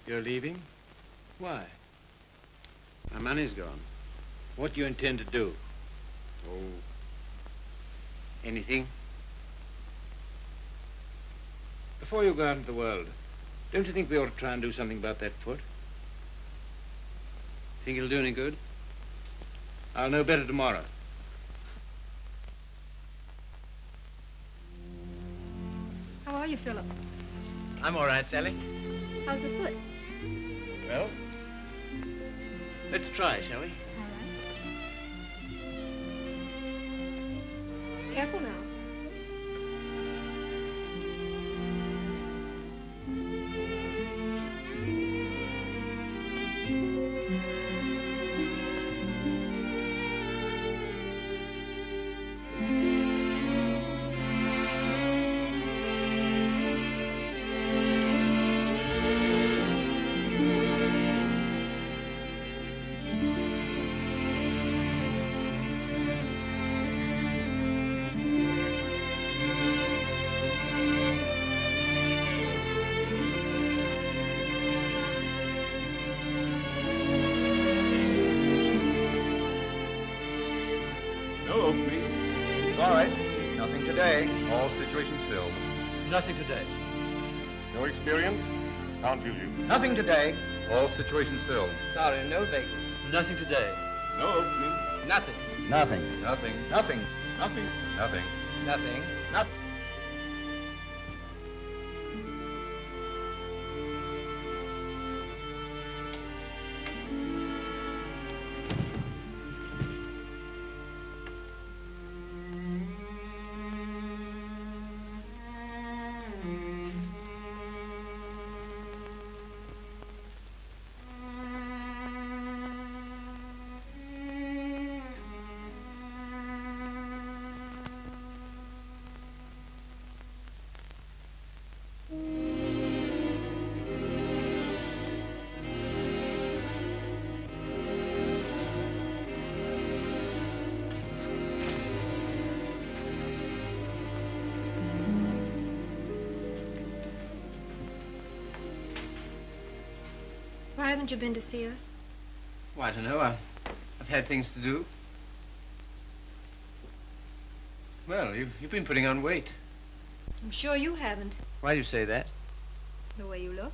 You're leaving? Why? My money's gone. What do you intend to do? Oh, anything? Before you go out into the world, don't you think we ought to try and do something about that foot? Think it'll do any good? I'll know better tomorrow. How are you, Philip? I'm all right, Sally. How's the foot? Well, let's try, shall we? All right. Careful now. today. All situations filled. Nothing today. No experience? Can't use you. Nothing today. All situations filled. Sorry, no vacancy. Nothing today. No opening. Nothing. Nothing. Nothing. Nothing. Nothing. Nothing. Nothing. Nothing. Why haven't you been to see us? Well, I don't know. I've had things to do. Well, you've been putting on weight. I'm sure you haven't, Why do you say that? the way you look.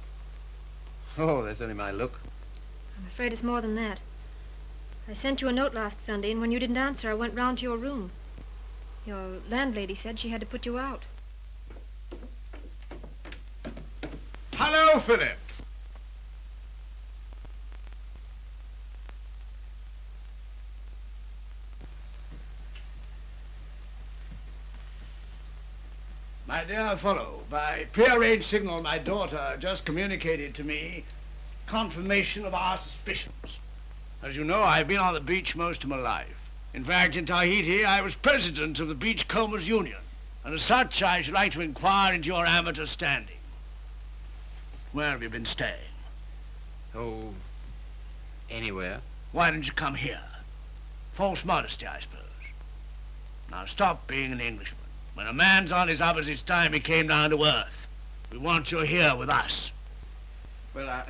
Oh, that's only my look. I'm afraid it's more than that. I sent you a note last Sunday, and when you didn't answer, I went round to your room. Your landlady said she had to put you out. Hello, Philip. My dear fellow, by prearranged signal, my daughter just communicated to me confirmation of our suspicions. As you know, I've been on the beach most of my life. In fact, in Tahiti, I was president of the Beachcombers Union, and as such, I should like to inquire into your amateur standing. Where have you been staying? Oh, anywhere. Why didn't you come here? False modesty, I suppose. Now stop being an Englishman. When a man's on his uppers, it's time he came down to earth. We want you here with us. Well,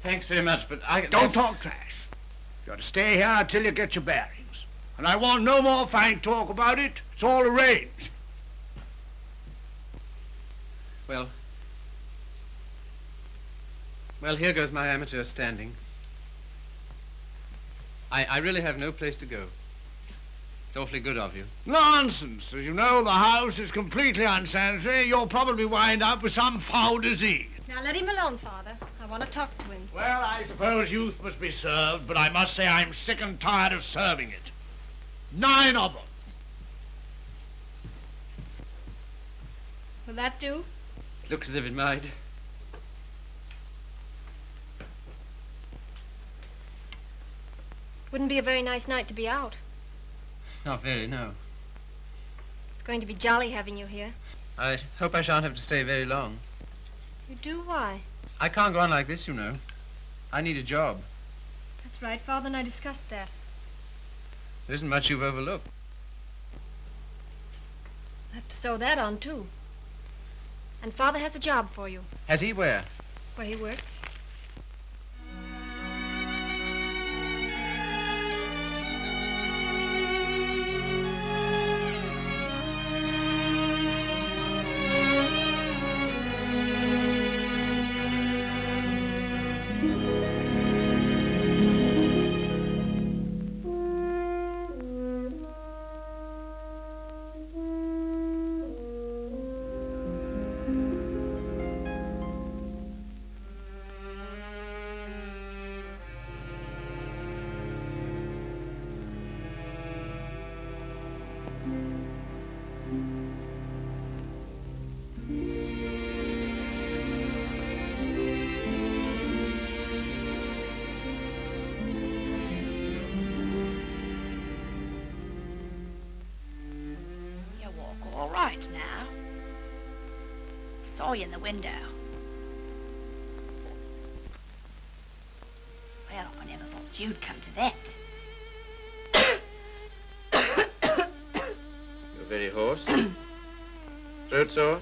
thanks very much, but I... Don't talk trash. You ought to stay here until you get your bearings. And I want no more fine talk about it. It's all arranged. Well, here goes my amateur standing. I really have no place to go. It's awfully good of you. Nonsense. As you know, the house is completely unsanitary. You'll probably wind up with some foul disease. Now let him alone, Father. I want to talk to him. Well, I suppose youth must be served, but I must say I'm sick and tired of serving it. 9 of them. Will that do? Looks as if it might. Wouldn't be a very nice night to be out. Not very, no. It's going to be jolly having you here. I hope I shan't have to stay very long. You do? Why? I can't go on like this, you know. I need a job. That's right. Father and I discussed that. There isn't much you've overlooked. I have to sew that on, too. And Father has a job for you. Has he? Where? Where he works. Right now. I saw you in the window. Well, I never thought you'd come to that. You're very hoarse. Throat sore?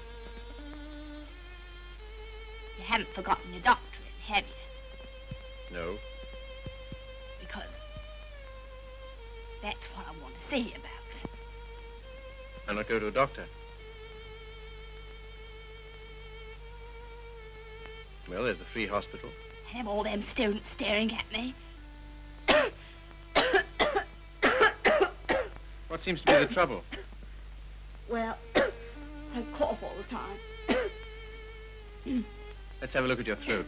You haven't forgotten your doctorate, have you? No. Because that's what I want to see you about. Why not go to a doctor? Well, there's the free hospital. Have all them students staring at me. What seems to be the trouble? Well, I cough all the time. Let's have a look at your throat.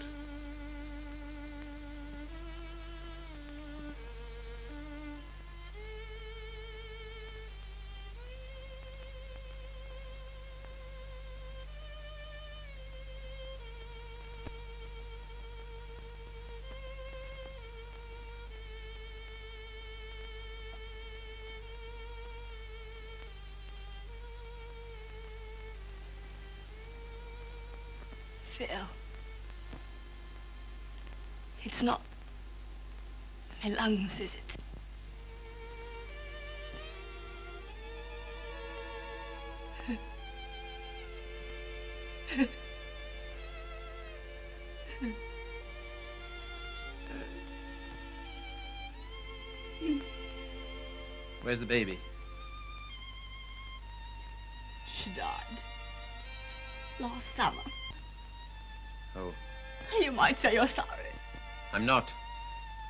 Phil. It's not my lungs, is it? Where's the baby? She died last summer. Oh, You might say you're sorry. I'm not.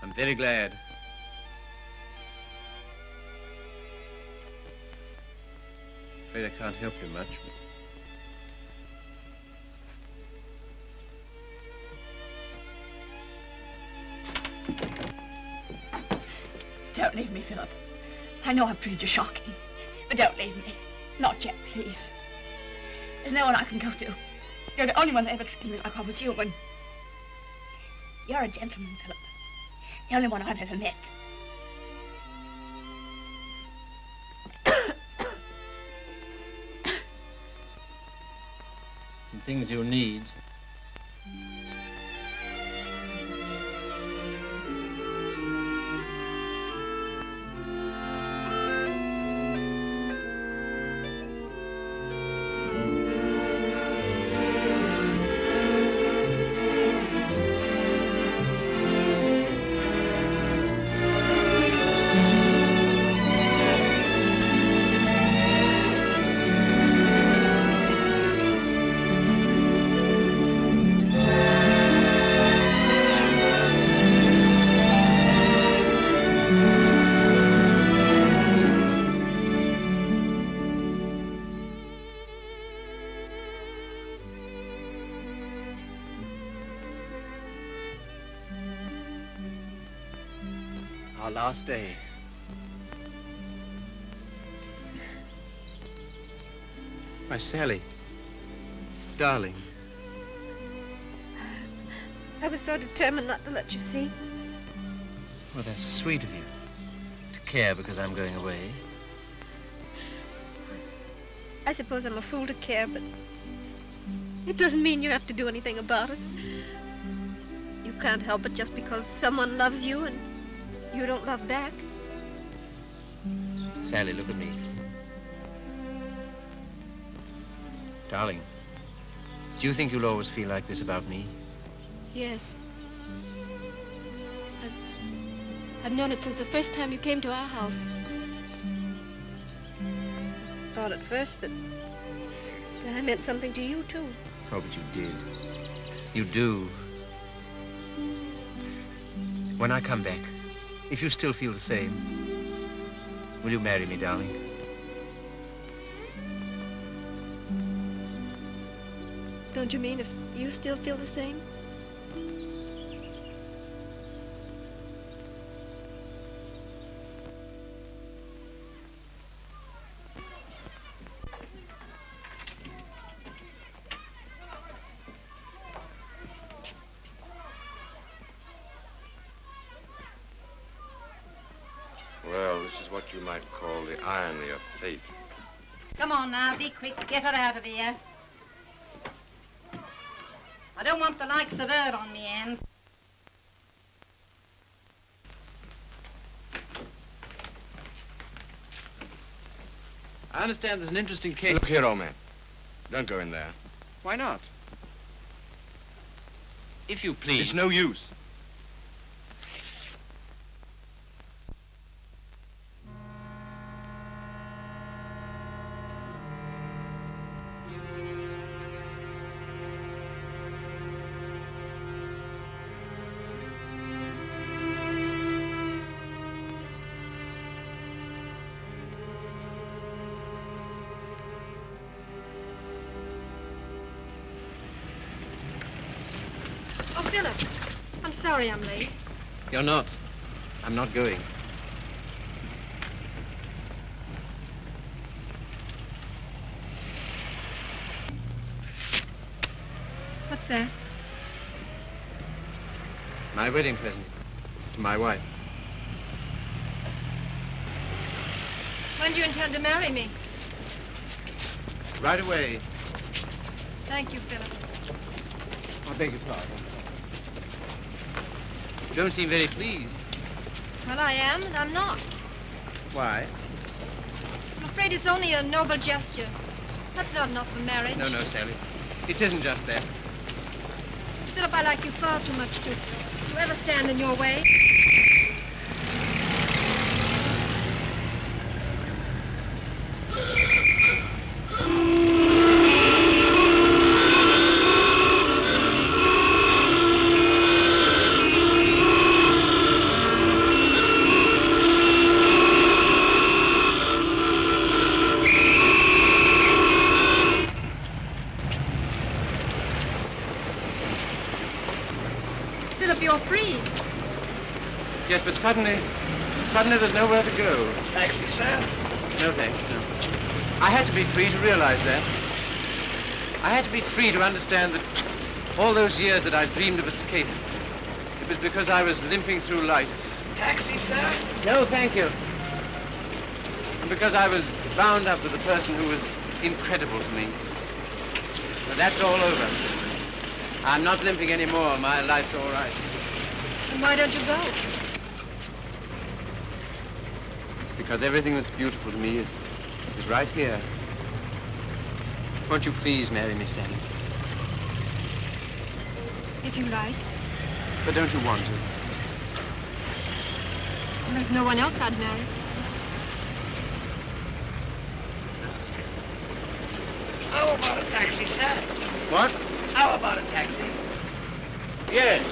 I'm very glad. Afraid I can't help you much. Don't leave me, Philip. I know I've treated you shocking, but don't leave me. Not yet, please. There's no one I can go to. You're the only one that ever treated me like I was human. You're a gentleman, Philip. The only one I've ever met. Some things you need. Our last day. My Sally. Darling. I was so determined not to let you see. Well, that's sweet of you. To care because I'm going away. I suppose I'm a fool to care, but it doesn't mean you have to do anything about it. You can't help it just because someone loves you and you don't love back. Sally, look at me. Darling, do you think you'll always feel like this about me? Yes. I've known it since the first time you came to our house. I thought at first that I meant something to you, too. Oh, but you did. You do. When I come back, if you still feel the same, will you marry me, darling? Don't you mean if you still feel the same? Well, this is what you might call the irony of fate. Come on now, be quick. Get her out of here. I don't want the likes of her on me end. I understand there's an interesting case. Look here, old man. Don't go in there. Why not? If you please. It's no use. Philip, I'm sorry I'm late. You're not. I'm not going. What's that? My wedding present to my wife. When do you intend to marry me? Right away. Thank you, Philip. I beg your pardon. You don't seem very pleased. Well, I am, and I'm not. Why? I'm afraid it's only a noble gesture. That's not enough for marriage. No, Sally. It isn't just that. Philip, I like you far too much to ever stand in your way. You're free. Yes, but suddenly there's nowhere to go. Taxi, sir? No, thanks, no. I had to be free to realize that. I had to be free to understand that all those years that I dreamed of escape, it was because I was limping through life. Taxi, sir? No, thank you. And because I was bound up with a person who was incredible to me. But that's all over. I'm not limping anymore. My life's all right. And why don't you go? Because everything that's beautiful to me is right here. Won't you please marry me, Sally? If you like. But don't you want to? And there's no one else I'd marry. How about a taxi, sir? What? How about a taxi? Yes.